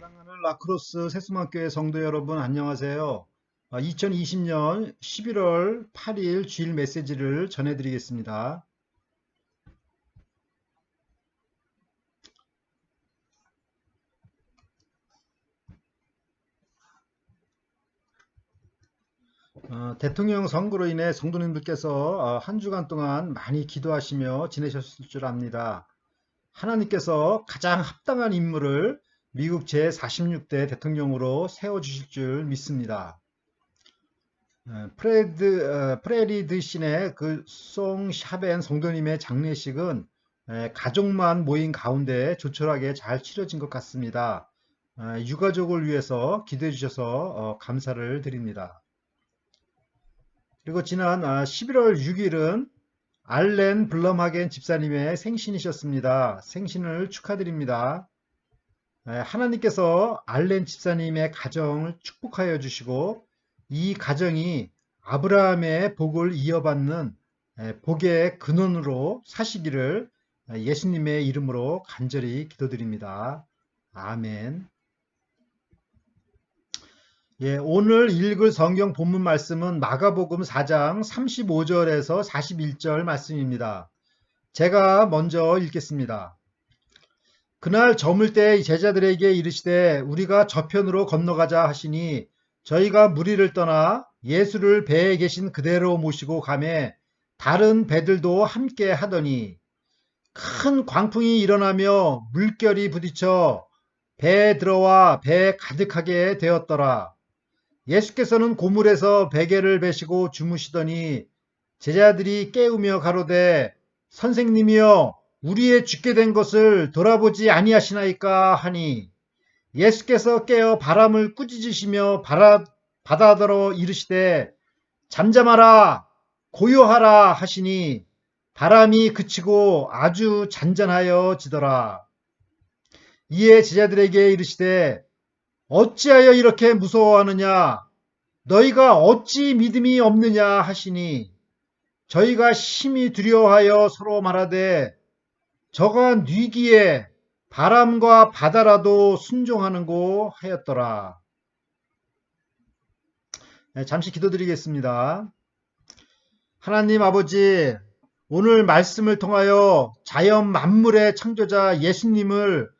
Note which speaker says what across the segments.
Speaker 1: 사랑하는 라크로스 세수만교회 성도 여러분 안녕하세요. 2020년 11월 8일 주일 메시지를 전해드리겠습니다. 대통령 선거로 인해 성도님들께서 한 주간 동안 많이 기도하시며 지내셨을 줄 압니다. 하나님께서 가장 합당한 인물을 미국 제46대 대통령으로 세워주실 줄 믿습니다. 프레리드 신의 그 송샤벤 성도님의 장례식은 가족만 모인 가운데 조촐하게 잘 치러진 것 같습니다. 유가족을 위해서 기도해 주셔서 감사를 드립니다. 그리고 지난 11월 6일은 알렌 블럼하겐 집사님의 생신이셨습니다. 생신을 축하드립니다. 하나님께서 알렌 집사님의 가정을 축복하여 주시고 이 가정이 아브라함의 복을 이어받는 복의 근원으로 사시기를 예수님의 이름으로 간절히 기도드립니다. 아멘. 예, 오늘 읽을 성경 본문 말씀은 마가복음 4장 35절에서 41절 말씀입니다. 제가 먼저 읽겠습니다. 그날 저물 때 제자들에게 이르시되 우리가 저편으로 건너가자 하시니 저희가 무리를 떠나 예수를 배에 계신 그대로 모시고 가매 다른 배들도 함께 하더니 큰 광풍이 일어나며 물결이 부딪혀 배에 들어와 배 가득하게 되었더라. 예수께서는 고물에서 베개를 베시고 주무시더니 제자들이 깨우며 가로되 선생님이여 우리의 죽게 된 것을 돌아보지 아니하시나이까 하니 예수께서 깨어 바람을 꾸짖으시며 바다더러 이르시되 잠잠하라 고요하라 하시니 바람이 그치고 아주 잔잔하여 지더라. 이에 제자들에게 이르시되 어찌하여 이렇게 무서워하느냐 너희가 어찌 믿음이 없느냐 하시니 저희가 심히 두려워하여 서로 말하되 저가 뉘기에 바람과 바다라도 순종하는고 하였더라. 잠시 기도드리겠습니다. 하나님 아버지, 오늘 말씀을 통하여 자연 만물의 창조자 예수님을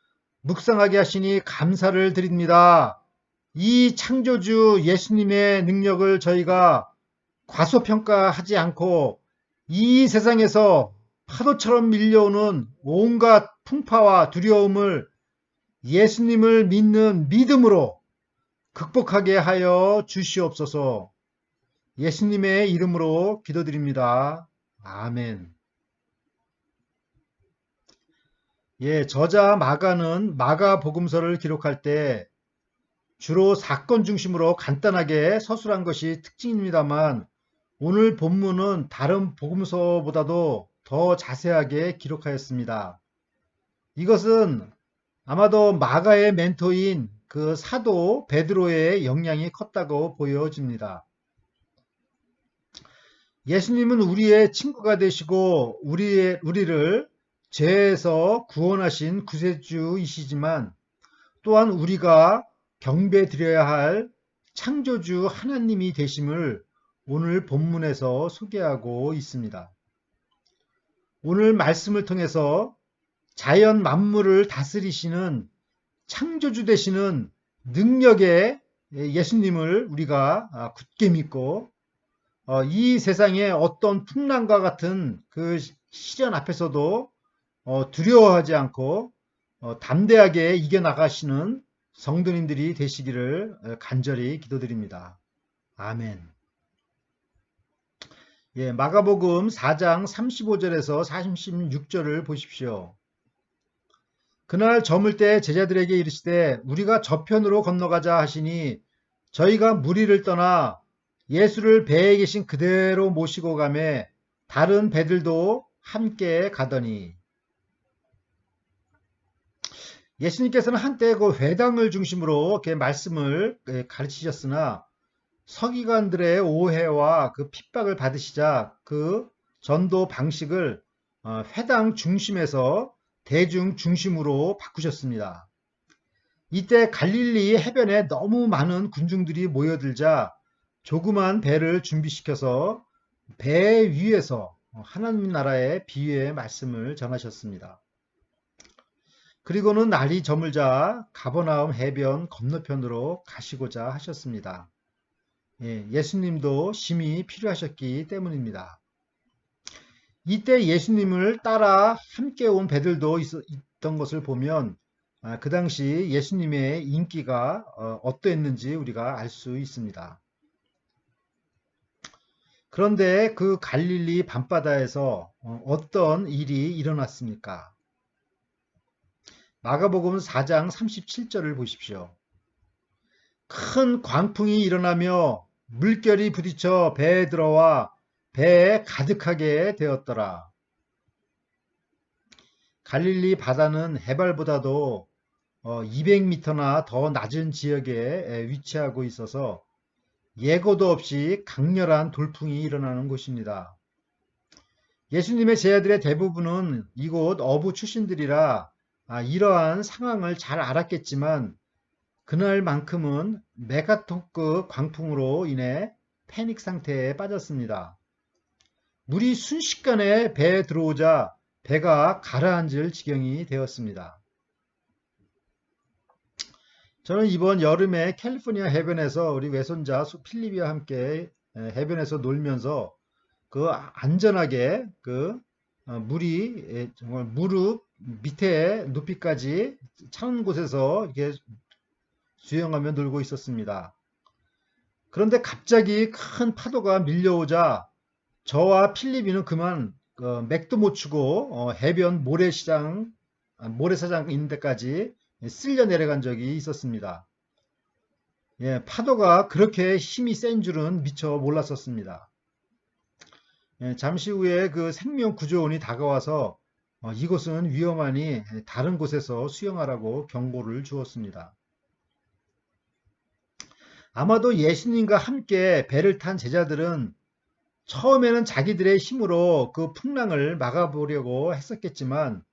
Speaker 1: 묵상하게 하시니 감사를 드립니다. 이 창조주 예수님의 능력을 저희가 과소평가하지 않고 이 세상에서 파도처럼 밀려오는 온갖 풍파와 두려움을 예수님을 믿는 믿음으로 극복하게 하여 주시옵소서. 예수님의 이름으로 기도드립니다. 아멘. 예, 저자 마가는 마가복음서를 기록할 때 주로 사건 중심으로 간단하게 서술한 것이 특징입니다만 오늘 본문은 다른 복음서보다도 더 자세하게 기록하였습니다. 이것은 아마도 마가의 멘토인 그 사도 베드로의 영향이 컸다고 보여집니다. 예수님은 우리의 친구가 되시고 우리를 죄에서 구원하신 구세주이시지만 또한 우리가 경배 드려야 할 창조주 하나님이 되심을 오늘 본문에서 소개하고 있습니다. 오늘 말씀을 통해서 자연 만물을 다스리시는 창조주 되시는 능력의 예수님을 우리가 굳게 믿고 이 세상의 어떤 풍랑과 같은 그 시련 앞에서도 두려워하지 않고 담대하게 이겨나가시는 성도님들이 되시기를 간절히 기도드립니다. 아멘. 예, 마가복음 4장 35절에서 46절을 보십시오. 그날 저물 때 제자들에게 이르시되 우리가 저편으로 건너가자 하시니 저희가 무리를 떠나 예수를 배에 계신 그대로 모시고 가매 다른 배들도 함께 가더니 예수님께서는 한때 그 회당을 중심으로 이렇게 말씀을 가르치셨으나 서기관들의 오해와 그 핍박을 받으시자 그 전도 방식을 회당 중심에서 대중 중심으로 바꾸셨습니다. 이때 갈릴리 해변에 너무 많은 군중들이 모여들자 조그만 배를 준비시켜서 배 위에서 하나님 나라의 비유의 말씀을 전하셨습니다. 그리고는 날이 저물자 가버나움 해변 건너편으로 가시고자 하셨습니다. 예수님도 심히 필요하셨기 때문입니다. 이때 예수님을 따라 함께 온 배들도 있던 것을 보면 그 당시 예수님의 인기가 어떠했는지 우리가 알 수 있습니다. 그런데 그 갈릴리 밤바다에서 어떤 일이 일어났습니까? 마가복음 4장 37절을 보십시오. 큰 광풍이 일어나며 물결이 부딪혀 배에 들어와 배에 가득하게 되었더라. 갈릴리 바다는 해발보다도 200m나 더 낮은 지역에 위치하고 있어서 예고도 없이 강렬한 돌풍이 일어나는 곳입니다. 예수님의 제자들의 대부분은 이곳 어부 출신들이라 이러한 상황을 잘 알았겠지만 그날만큼은 메가톤급 광풍으로 인해 패닉 상태에 빠졌습니다. 물이 순식간에 배에 들어오자 배가 가라앉을 지경이 되었습니다. 저는 이번 여름에 캘리포니아 해변에서 우리 외손자 필립이와 함께 해변에서 놀면서 그 안전하게 물이 정말 무릎 밑에 높이까지 차는 곳에서 이렇게 수영하며 놀고 있었습니다. 그런데 갑자기 큰 파도가 밀려오자 저와 필립이는 그만 맥도 못 추고 해변 모래사장 있는 데까지 쓸려 내려간 적이 있었습니다. 파도가 그렇게 힘이 센 줄은 미처 몰랐었습니다. 잠시 후에 그 생명구조원이 다가와서 이곳은 위험하니 다른 곳에서 수영하라고 경고를 주었습니다. 아마도 예수님과 함께 배를 탄 제자들은 처음에는 자기들의 힘으로 그 풍랑을 막아보려고 했었겠지만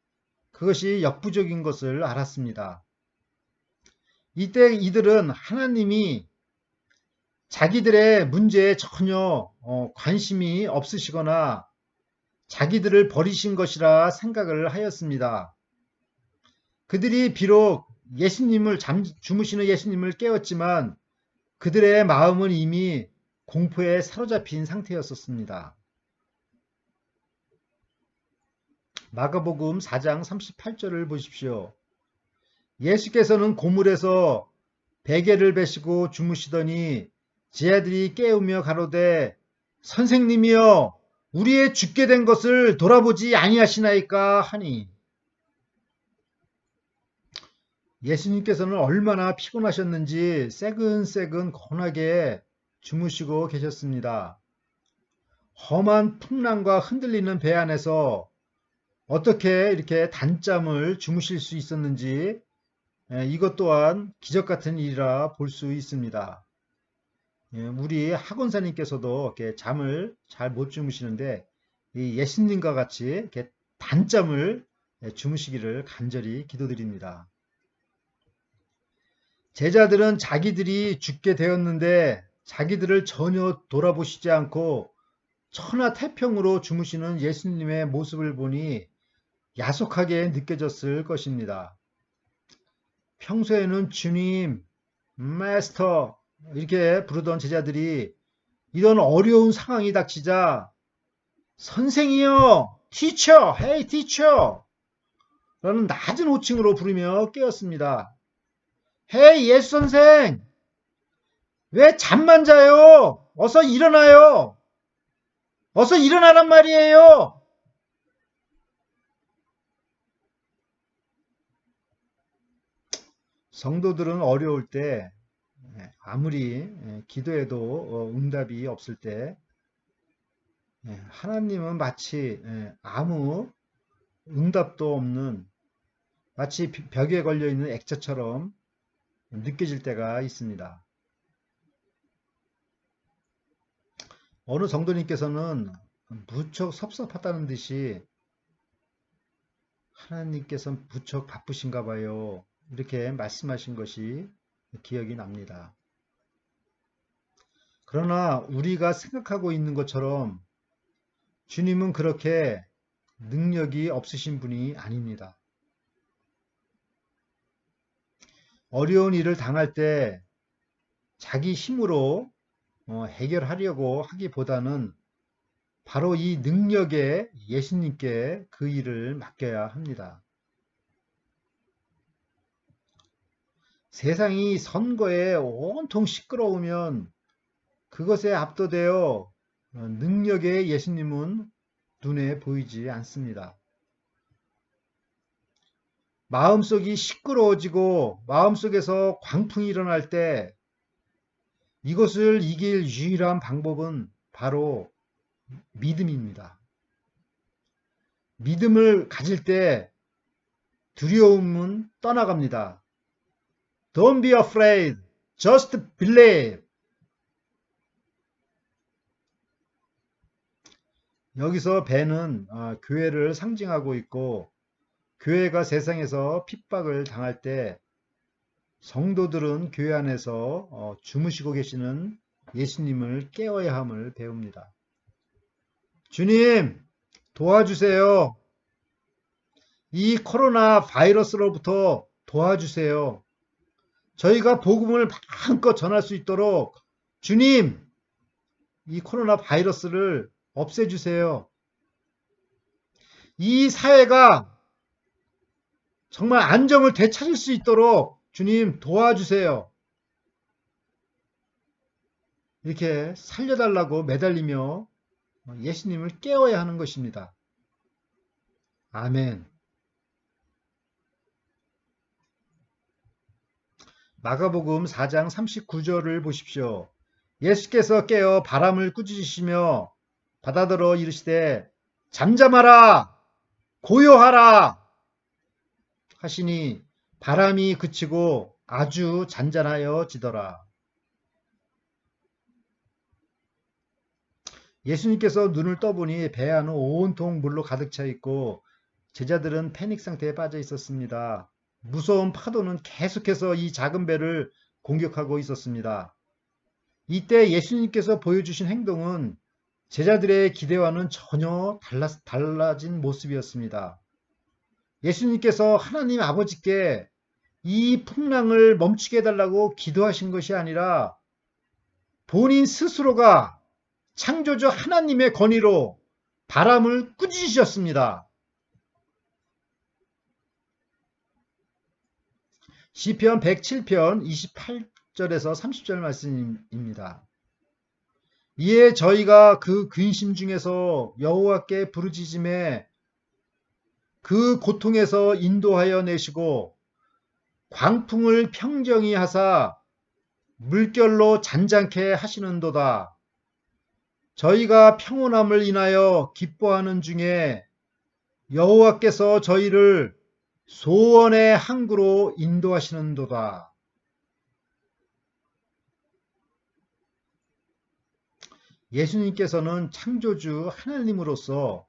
Speaker 1: 그것이 역부족인 것을 알았습니다. 이때 이들은 하나님이 자기들의 문제에 전혀 관심이 없으시거나 자기들을 버리신 것이라 생각을 하였습니다. 그들이 비록 주무시는 예수님을 깨웠지만 그들의 마음은 이미 공포에 사로잡힌 상태였었습니다. 마가복음 4장 38절을 보십시오. 예수께서는 고물에서 베개를 베시고 주무시더니 제자들이 깨우며 가로되 선생님이여 우리의 죽게 된 것을 돌아보지 아니하시나이까 하니 예수님께서는 얼마나 피곤하셨는지 새근새근 고나게 주무시고 계셨습니다. 험한 풍랑과 흔들리는 배 안에서 어떻게 이렇게 단잠을 주무실 수 있었는지 이것 또한 기적 같은 일이라 볼 수 있습니다. 우리 학원사님께서도 이렇게 잠을 잘 못 주무시는데 예수님과 같이 이렇게 단잠을 주무시기를 간절히 기도드립니다. 제자들은 자기들이 죽게 되었는데 자기들을 전혀 돌아보시지 않고 천하태평으로 주무시는 예수님의 모습을 보니 야속하게 느껴졌을 것입니다. 평소에는 주님, 마스터 이렇게 부르던 제자들이 이런 어려운 상황이 닥치자 선생이여, 티처, 헤이 티처 라는 낮은 호칭으로 부르며 깨었습니다. 헤이 예수 선생, 왜 잠만 자요? 어서 일어나요. 어서 일어나란 말이에요. 성도들은 어려울 때 아무리 기도해도 응답이 없을 때 하나님은 마치 아무 응답도 없는 마치 벽에 걸려있는 액자처럼 느껴질 때가 있습니다. 어느 성도님께서는 무척 섭섭하다는 듯이 하나님께서는 무척 바쁘신가 봐요. 이렇게 말씀하신 것이 기억이 납니다. 그러나 우리가 생각하고 있는 것처럼 주님은 그렇게 능력이 없으신 분이 아닙니다. 어려운 일을 당할 때 자기 힘으로 해결하려고 하기보다는 바로 이 능력에 예수님께 그 일을 맡겨야 합니다. 세상이 선거에 온통 시끄러우면 그것에 압도되어 능력의 예수님은 눈에 보이지 않습니다. 마음속이 시끄러워지고 마음속에서 광풍이 일어날 때 이것을 이길 유일한 방법은 바로 믿음입니다. 믿음을 가질 때 두려움은 떠나갑니다. Don't be afraid. Just believe. 여기서 배는 교회를 상징하고 있고 교회가 세상에서 핍박을 당할 때 성도들은 교회 안에서 주무시고 계시는 예수님을 깨워야 함을 배웁니다. 주님, 도와주세요. 이 코로나 바이러스로부터 도와주세요. 저희가 복음을 마음껏 전할 수 있도록 주님, 이 코로나 바이러스를 없애주세요. 이 사회가 정말 안정을 되찾을 수 있도록 주님 도와주세요. 이렇게 살려달라고 매달리며 예수님을 깨워야 하는 것입니다. 아멘. 마가복음 4장 39절을 보십시오. 예수께서 깨어 바람을 꾸짖으시며 바다더러 이르시되 잠잠하라 고요하라 하시니 바람이 그치고 아주 잔잔하여지더라. 예수님께서 눈을 떠보니 배 안은 온통 물로 가득 차 있고 제자들은 패닉 상태에 빠져 있었습니다. 무서운 파도는 계속해서 이 작은 배를 공격하고 있었습니다. 이때 예수님께서 보여주신 행동은 제자들의 기대와는 전혀 달라진 모습이었습니다. 예수님께서 하나님 아버지께 이 풍랑을 멈추게 해달라고 기도하신 것이 아니라 본인 스스로가 창조주 하나님의 권위로 바람을 꾸짖으셨습니다. 시편 107편 28절에서 30절 말씀입니다. 이에 저희가 그 근심 중에서 여호와께 부르짖음에 그 고통에서 인도하여 내시고 광풍을 평정히 하사 물결로 잔잔케 하시는도다. 저희가 평온함을 인하여 기뻐하는 중에 여호와께서 저희를 소원의 항구로 인도하시는도다. 예수님께서는 창조주 하나님으로서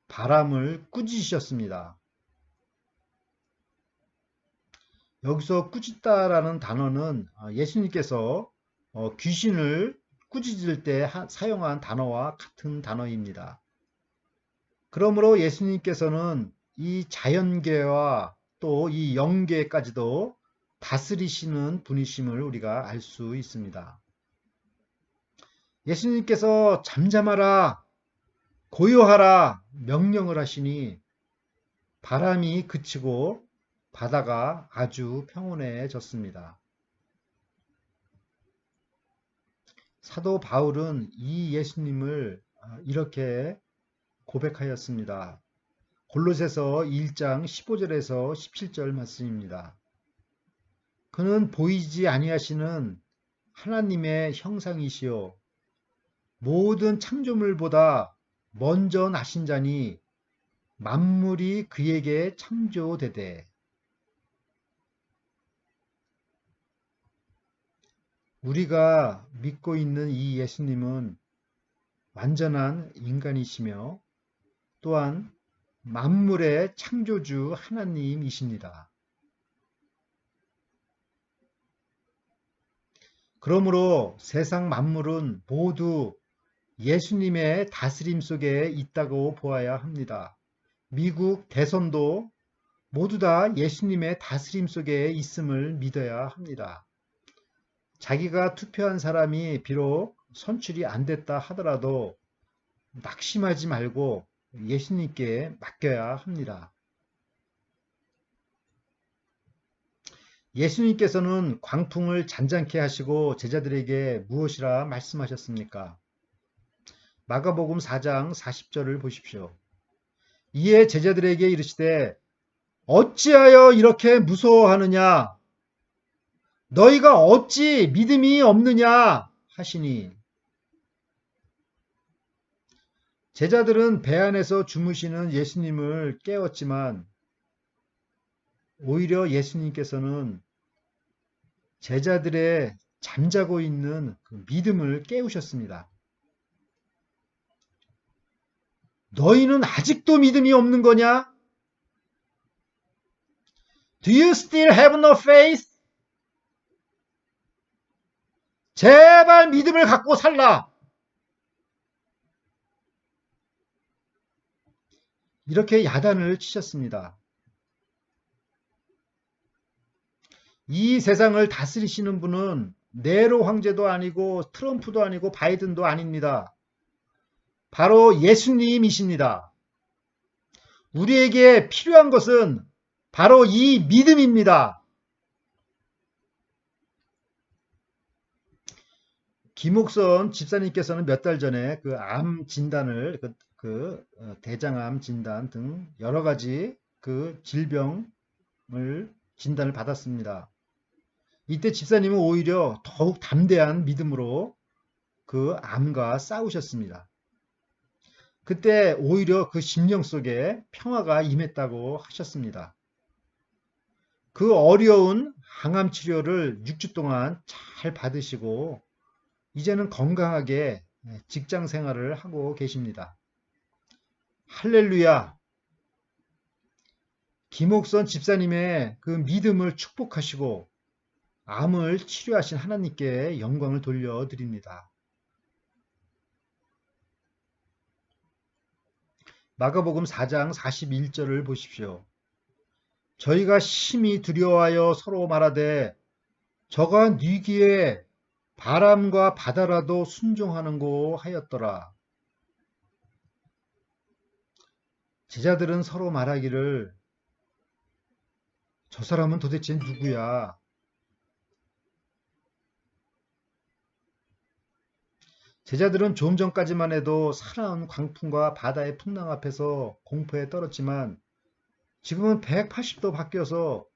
Speaker 1: 바람을 꾸짖으셨습니다. 여기서 꾸짖다라는 단어는 예수님께서 귀신을 꾸짖을 때 사용한 단어와 같은 단어입니다. 그러므로 예수님께서는 이 자연계와 또 이 영계까지도 다스리시는 분이심을 우리가 알 수 있습니다. 예수님께서 잠잠하라, 고요하라 명령을 하시니 바람이 그치고 바다가 아주 평온해졌습니다. 사도 바울은 이 예수님을 이렇게 고백하였습니다. 골로새서 1장 15절에서 17절 말씀입니다. 그는 보이지 아니하시는 하나님의 형상이시요 모든 창조물보다 먼저 나신 자니 만물이 그에게 창조되되 우리가 믿고 있는 이 예수님은 완전한 인간이시며 또한 만물의 창조주 하나님이십니다. 그러므로 세상 만물은 모두 예수님의 다스림 속에 있다고 보아야 합니다. 미국 대선도 모두 다 예수님의 다스림 속에 있음을 믿어야 합니다. 자기가 투표한 사람이 비록 선출이 안 됐다 하더라도 낙심하지 말고 예수님께 맡겨야 합니다. 예수님께서는 광풍을 잔잔케 하시고 제자들에게 무엇이라 말씀하셨습니까? 마가복음 4장 40절을 보십시오. 이에 제자들에게 이르시되 어찌하여 이렇게 무서워하느냐? 너희가 어찌 믿음이 없느냐? 하시니 제자들은 배 안에서 주무시는 예수님을 깨웠지만 오히려 예수님께서는 제자들의 잠자고 있는 그 믿음을 깨우셨습니다. 너희는 아직도 믿음이 없는 거냐? Do you still have no faith? 제발 믿음을 갖고 살라. 이렇게 야단을 치셨습니다. 이 세상을 다스리시는 분은 네로 황제도 아니고 트럼프도 아니고 바이든도 아닙니다. 바로 예수님이십니다. 우리에게 필요한 것은 바로 이 믿음입니다. 김옥선 집사님께서는 몇 달 전에 그 암 진단을 대장암 진단 등 여러 가지 그 질병을 진단을 받았습니다. 이때 집사님은 오히려 더욱 담대한 믿음으로 그 암과 싸우셨습니다. 그때 오히려 그 심령 속에 평화가 임했다고 하셨습니다. 그 어려운 항암 치료를 6주 동안 잘 받으시고 이제는 건강하게 직장 생활을 하고 계십니다. 할렐루야! 김옥선 집사님의 그 믿음을 축복하시고 암을 치료하신 하나님께 영광을 돌려드립니다. 마가복음 4장 41절을 보십시오. 저희가 심히 두려워하여 서로 말하되 저가 네 귀에 바람과 바다라도 순종하는고 하였더라. 제자들은 서로 말하기를 저 사람은 도대체 누구야? 제자들은 좀 전까지만 해도 사나운 광풍과 바다의 풍랑 앞에서 공포에 떨었지만 지금은 180도 바뀌어서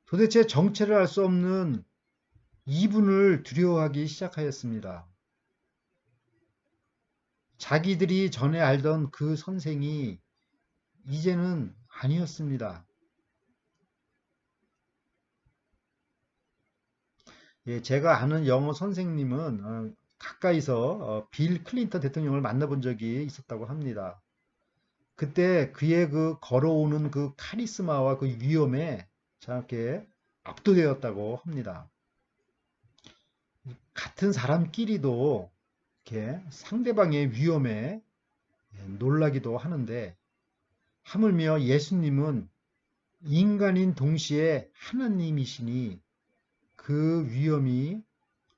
Speaker 1: 도대체 정체를 알 수 없는 이분을 두려워하기 시작하였습니다. 자기들이 전에 알던 그 선생이 이제는 아니었습니다. 예, 제가 아는 영어 선생님은 가까이서 빌 클린턴 대통령을 만나본 적이 있었다고 합니다. 그때 그의 그 걸어오는 그 카리스마와 그 위엄에 저렇게 압도되었다고 합니다. 같은 사람끼리도 이렇게 상대방의 위엄에 놀라기도 하는데 하물며 예수님은 인간인 동시에 하나님이시니 그 위엄이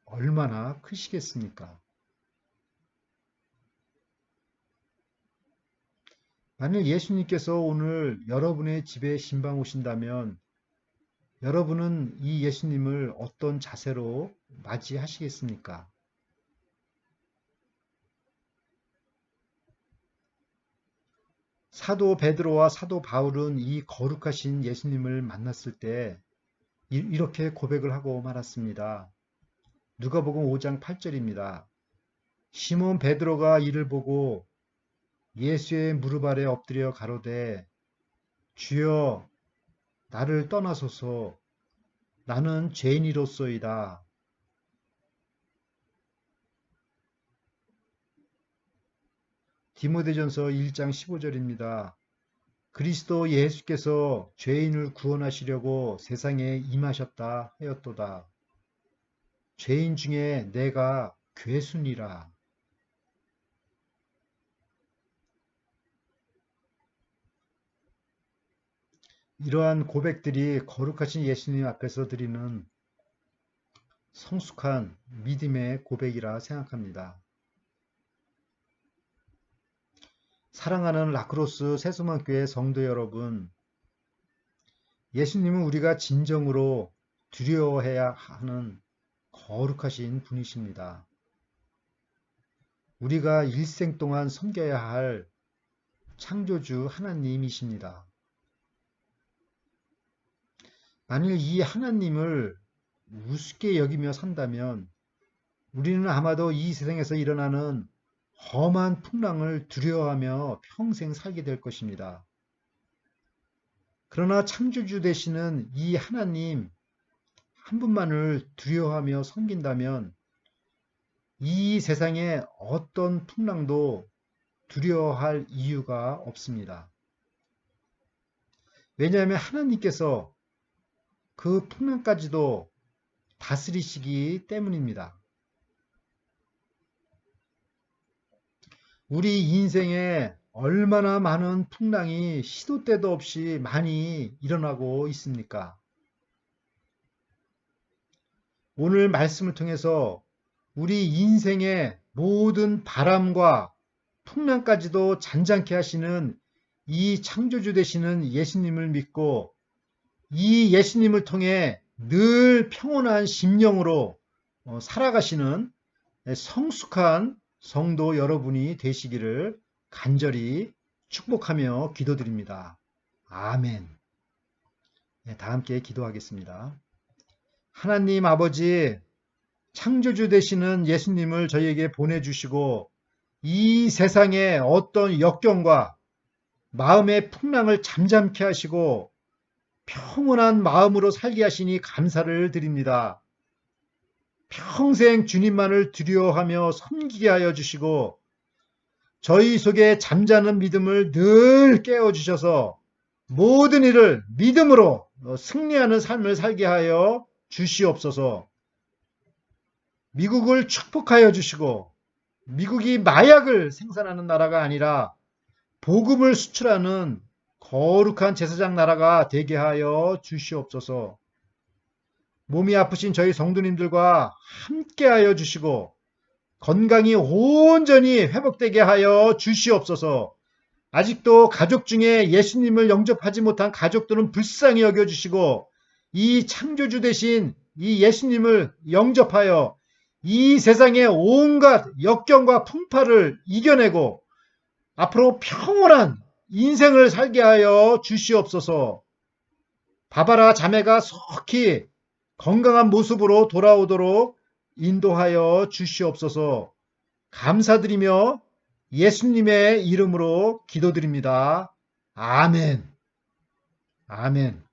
Speaker 1: 얼마나 크시겠습니까? 만일 예수님께서 오늘 여러분의 집에 신방 오신다면 여러분은 이 예수님을 어떤 자세로 맞이하시겠습니까? 사도 베드로와 사도 바울은 이 거룩하신 예수님을 만났을 때 이렇게 고백을 하고 말았습니다. 누가복음 5장 8절입니다. 시몬 베드로가 이를 보고 예수의 무릎 아래 엎드려 가로되 주여 나를 떠나소서 나는 죄인이로소이다. 디모데전서 1장 15절입니다. 그리스도 예수께서 죄인을 구원하시려고 세상에 임하셨다 하였도다. 죄인 중에 내가 괴순이라. 이러한 고백들이 거룩하신 예수님 앞에서 드리는 성숙한 믿음의 고백이라 생각합니다. 사랑하는 라크로스 세수만교회 성도 여러분, 예수님은 우리가 진정으로 두려워해야 하는 거룩하신 분이십니다. 우리가 일생 동안 섬겨야 할 창조주 하나님이십니다. 만일 이 하나님을 우습게 여기며 산다면 우리는 아마도 이 세상에서 일어나는 험한 풍랑을 두려워하며 평생 살게 될 것입니다. 그러나 창조주 되시는 이 하나님 한 분만을 두려워하며 섬긴다면 이 세상에 어떤 풍랑도 두려워할 이유가 없습니다. 왜냐하면 하나님께서 그 풍랑까지도 다스리시기 때문입니다. 우리 인생에 얼마나 많은 풍랑이 시도 때도 없이 많이 일어나고 있습니까? 오늘 말씀을 통해서 우리 인생의 모든 바람과 풍랑까지도 잔잔케 하시는 이 창조주 되시는 예수님을 믿고 이 예수님을 통해 늘 평온한 심령으로 살아가시는 성숙한 성도 여러분이 되시기를 간절히 축복하며 기도드립니다. 아멘. 네, 다 함께 기도하겠습니다. 하나님 아버지, 창조주 되시는 예수님을 저희에게 보내주시고 이 세상의 어떤 역경과 마음의 풍랑을 잠잠케 하시고 평온한 마음으로 살게 하시니 감사를 드립니다. 평생 주님만을 두려워하며 섬기게 하여 주시고 저희 속에 잠자는 믿음을 늘 깨워주셔서 모든 일을 믿음으로 승리하는 삶을 살게 하여 주시옵소서. 미국을 축복하여 주시고 미국이 마약을 생산하는 나라가 아니라 복음을 수출하는 거룩한 제사장 나라가 되게 하여 주시옵소서. 몸이 아프신 저희 성도님들과 함께 하여 주시고 건강이 온전히 회복되게 하여 주시옵소서. 아직도 가족 중에 예수님을 영접하지 못한 가족들은 불쌍히 여겨주시고 이 창조주 되신 이 예수님을 영접하여 이 세상의 온갖 역경과 풍파를 이겨내고 앞으로 평온한 인생을 살게 하여 주시옵소서. 바바라 자매가 속히 건강한 모습으로 돌아오도록 인도하여 주시옵소서. 감사드리며 예수님의 이름으로 기도드립니다. 아멘. 아멘.